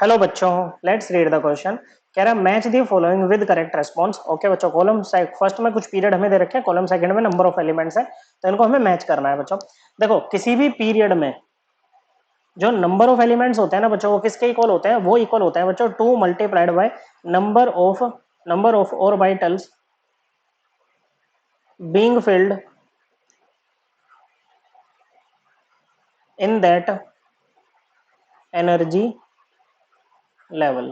Hello बच्चों, let's read the question. कह रहा है match the following with correct response. Okay बच्चों, कॉलम फर्स्ट में कुछ पीरियड हमें दे रखे हैं, कॉलम सेकंड में नंबर ऑफ एलिमेंट्स है, तो इनको हमें मैच करना है बच्चों। देखो किसी भी पीरियड में जो नंबर ऑफ एलिमेंट्स होते हैं ना बच्चों, वो किसके इक्वल होते हैं? वो इक्वल होते हैं बच्चों 2 multiplied by number of orbitals being filled in that energy level.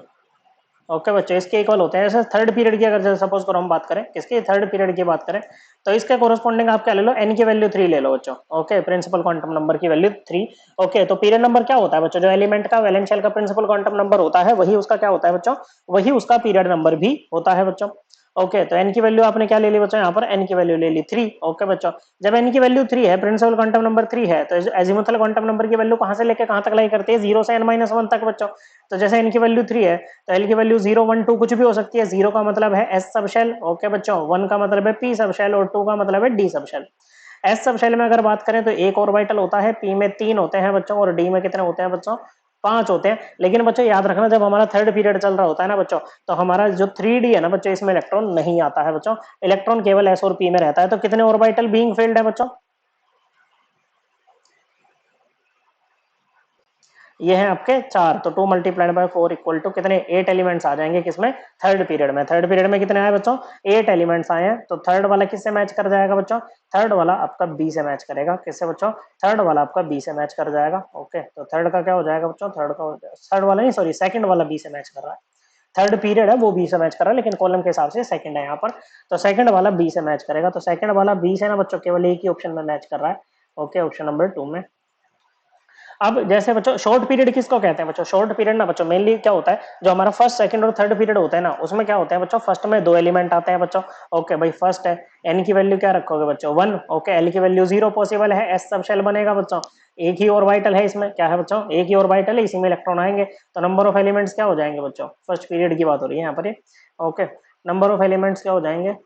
Okay बच्चों, इसके इक्वल होते हैं। जैसे थर्ड पीरियड की अगर जैसे सपोज करो हम बात करें, किसकी? थर्ड पीरियड की बात करें, तो इसके कोरस्पॉन्डिंग आप क्या ले लो? एन की वैल्यू 3 ले लो बच्चों। ओके, प्रिंसिपल क्वांटम नंबर की वैल्यू 3। ओके, तो पीरियड नंबर क्या होता है बच्चों? जो एलिमेंट का वैलेंशियल का प्रिंसिपल क्वांटम नंबर होता है, वही उसका क्या होता है बच्चों? वही उसका पीरियड नंबर भी होता है बच्चों। ओके, तो एन की वैल्यू आपने क्या ले ली बच्चों? यहाँ पर एन की वैल्यू ले ली 3। ओके बच्चों, जब एन की वैल्यू 3 है, प्रिंसिपल क्वांटम नंबर 3 है, तो एजिमुथल क्वांटम नंबर की वैल्यू कहां से लेके कहां तक लाई करती है? 0 से n-1 तक बच्चों। तो जैसे एन की वैल्यू 3 है, तो एल की वैल्यू 0 1 2 कुछ भी हो सकती है। 0 का मतलब है एस सब शेल, ओके बच्चों, 1 का मतलब है पी सब शेल और 2 का मतलब है डी सब शेल। एस सब शेल में अगर बात करें तो एक ऑर्बिटल होता है, पी में 3 होते हैं बच्चों, और डी में कितने होते हैं बच्चों? 5 होते हैं। लेकिन बच्चों याद रखना, जब हमारा थर्ड पीरियड चल रहा होता है ना बच्चों, तो हमारा जो 3D है ना बच्चों, इसमें इलेक्ट्रॉन नहीं आता है बच्चों। इलेक्ट्रॉन केवल एस और पी में रहता है। तो कितने ऑर्बिटल बीइंग फिल्ड है बच्चों? ये है आपके 4, तो 2 मल्टीप्लाइड बाय 4 इक्वल टू कितने? 8 एलिमेंट्स आ जाएंगे किसमें? थर्ड पीरियड में। थर्ड पीरियड में कितने आए बच्चों? 8 एलिमेंट्स आए हैं। तो थर्ड वाला किससे मैच कर जाएगा बच्चों? थर्ड वाला आपका बी से मैच करेगा। किससे बच्चों? थर्ड वाला आपका बी से मैच कर जाएगा। ओके, तो थर्ड का क्या हो जाएगा बच्चों? थर्ड वाला नहीं, सॉरी, सेकंड वाला बी से मैच कर रहा है। थर्ड पीरियड है वो बी से मैच कर रहा है, लेकिन कॉलम के हिसाब से सेकंड है यहाँ पर। तो सेकंड वाला बी से मैच करेगा। तो सेकंड वाला बी से ना बच्चों केवल एक ही ऑप्शन में मैच कर रहा है। ओके, ऑप्शन नंबर 2 में। अब जैसे बच्चों शॉर्ट पीरियड किसको कहते हैं बच्चों? शॉर्ट पीरियड ना बच्चों मेनली क्या होता है, जो हमारा फर्स्ट सेकंड और थर्ड पीरियड होता है ना, उसमें क्या होता है बच्चों? फर्स्ट में 2 एलिमेंट आते हैं बच्चों। ओके भाई, फर्स्ट है, एन की वैल्यू क्या रखोगे बच्चों? 1। ओके, एल की वैल्यू 0 पॉसिबल है, एस सब शेल बनेगा बच्चों। एक ही ऑर्बिटल है इसमें, क्या है बच्चों? एक ही ऑर्बिटल है, इसी में इलेक्ट्रॉन आएंगे। तो नंबर ऑफ एलिमेंट्स क्या हो जाएंगे बच्चों? फर्स्ट पीरियड की बात हो रही है यहाँ पर ये। ओके, नंबर ऑफ एलिमेंट्स क्या हो जाएंगे?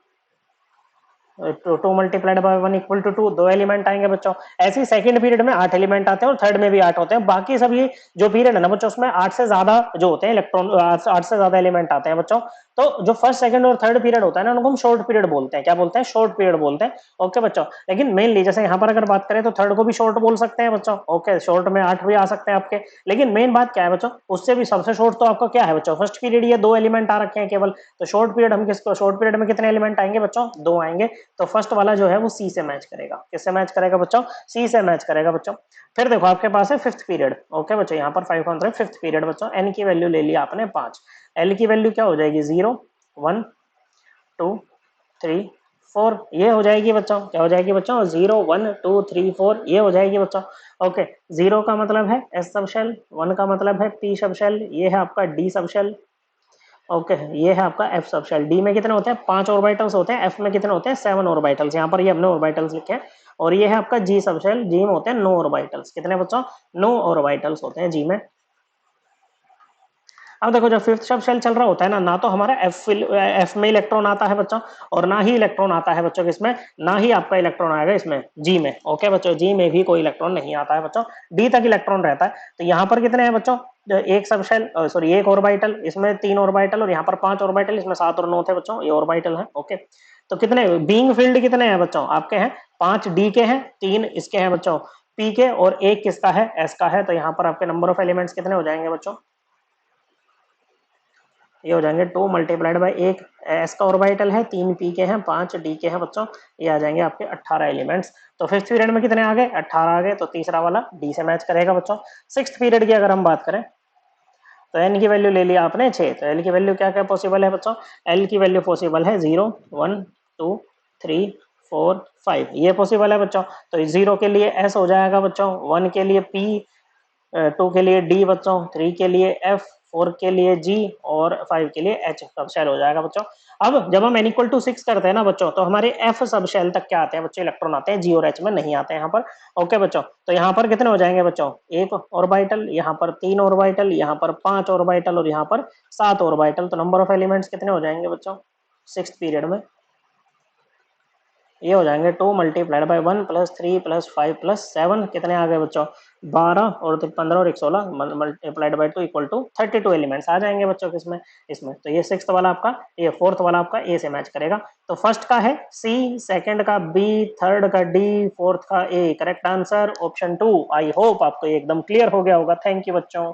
2 multiplied by 1 equal to 2, 2 element आएंगे बच्चों। ऐसे ही सेकंड पीरियड में 8 एलिमेंट आते हैं और थर्ड में भी 8 होते हैं। बाकी सब ये जो पीरियड है ना बच्चों, उसमें 8 से ज्यादा जो होते हैं इलेक्ट्रॉन, 8 से ज्यादा एलिमेंट आते हैं बच्चों। तो जो फर्स्ट सेकंड और थर्ड पीरियड होता है ना, उनको हम शॉर्ट पीरियड बोलते हैं। क्या बोलते हैं? शॉर्ट पीरियड बोलते हैं। ओके बच्चों, लेकिन मेनली जैसे यहाँ पर अगर बात करें तो थर्ड को भी शॉर्ट बोल सकते हैं बच्चों। ओके, शॉर्ट में 8 भी आ सकते हैं आपके। लेकिन मेन बात क्या है बच्चों, उससे भी सबसे शॉर्ट तो आपका क्या है बच्चों? First period. ये 2 एलिमेंट आ रखे हैं केवल। तो शॉर्ट पीरियड हम किसको? शॉर्ट पीरियड में कितने एलिमेंट आएंगे बच्चों? 2 आएंगे। तो फर्स्ट वाला जो है वो सी से मैच करेगा। किससे मैच करेगा बच्चों? सी से मैच करेगा बच्चों। फिर देखो आपके पास है फिफ्थ पीरियड। ओके बच्चों, यहाँ पर 5 कौन सा है? फिफ्थ पीरियड बच्चों। एन की वैल्यू ले लिया आपने 5, एल की वैल्यू क्या हो जाएगी? 0 1 2 3 4, ये हो जाएगी बच्चों। क्या हो जाएगी बच्चों? 0 1 2 3 4, ये हो जाएगी बच्चों। ओके, 0 का मतलब है एस सब शेल, 1 का मतलब है पी सब शेल, ये है आपका डी सब शेल। ओके, ये है आपका एफ सब शेल। डी में कितने होते हैं? 5 ऑर्बिटल्स होते हैं। एफ में कितने होते हैं? 7 ऑर्बिटल्स। यहाँ पर ये हमने ऑर्बिटल्स लिखे हैं। और ये है आपका जी सब शेल, जी में होते हैं 9 ऑर्बिटल्स। कितने बच्चों? 9 ऑर्बिटल्स होते हैं जी में। अब देखो जब फिफ्थ सब शेल चल रहा होता है ना, ना तो हमारा एफ में इलेक्ट्रॉन आता है बच्चों, और ना ही इलेक्ट्रॉन आता है बच्चों किसमें, ना ही आपका इलेक्ट्रॉन आएगा इसमें जी में। ओके बच्चों, जी में भी कोई इलेक्ट्रॉन नहीं आता है बच्चों, डी तक इलेक्ट्रॉन रहता है। तो यहाँ पर कितने हैं बच्चों? एक सब शेल, सॉरी, एक ऑर्बिटल, इसमें 3 ऑर्बिटल, और यहाँ पर 5 ऑर्बिटल, इसमें 7 और 9 थे बच्चों, ये ऑर्बिटल है। ओके, तो कितने बीइंग फील्ड कितने हैं बच्चों? आपके हैं 5 डी के हैं, 3 इसके हैं बच्चों पी के, और एक किसका है? एस का है। तो यहाँ पर आपके नंबर ऑफ एलिमेंट्स कितने हो जाएंगे बच्चों? ये हो जाएंगे 2 मल्टीप्लाइड बाई एक एस का ऑर्बिटल है, 3 पी के हैं, 5 डी के हैं बच्चों, ये आ जाएंगे आपके 18 एलिमेंट्स। तो फिफ्थ पीरियड में कितने आ गए? 18 आ गए। तो तीसरा वाला डी से मैच करेगा बच्चों। सिक्स्थ पीरियड की अगर हम बात करें, तो एन की वैल्यू ले लिया आपने 6। तो एल की वैल्यू क्या क्या पॉसिबल है बच्चों? एल की वैल्यू पॉसिबल है 0 1 2 3 4 5, ये पॉसिबल है बच्चों। तो 0 के लिए एस हो जाएगा बच्चों, 1 के लिए पी, 2 के लिए डी बच्चों, 3 के लिए एफ, 4 के लिए जी, और 5 के लिए एच सब शेल हो जाएगा बच्चों। अब जब हम n इक्वल टू 6 करते हैं ना बच्चों, तो हमारे एफ सब शेल तक क्या आते हैं बच्चों? इलेक्ट्रॉन आते हैं, जी और एच में नहीं आते हैं यहाँ पर। ओके बच्चों, तो यहाँ पर कितने हो जाएंगे बच्चों? एक ऑर्बिटल, यहाँ पर 3 ऑर्बिटल, यहाँ पर 5 ऑर्बिटल, और यहाँ पर 7 ऑर्बिटल। तो नंबर ऑफ एलिमेंट्स कितने हो जाएंगे बच्चों सिक्स्थ पीरियड में? ये हो जाएंगे 2 multiplied by 1 plus 3 plus 5 plus 7 कितने आ गए बच्चों 12 और 15 और 1 16 multiplied by 2 equal to 32 elements आ जाएंगे बच्चों किसमें इसमें। तो ये सिक्स्थ वाला आपका, ये फोर्थ वाला आपका ए से मैच करेगा। तो फर्स्ट का है सी, सेकंड का बी, थर्ड का डी, फोर्थ का A. Correct answer option 2। I hope आपको ये एकदम क्लियर हो गया होगा। थैंक यू बच्चों।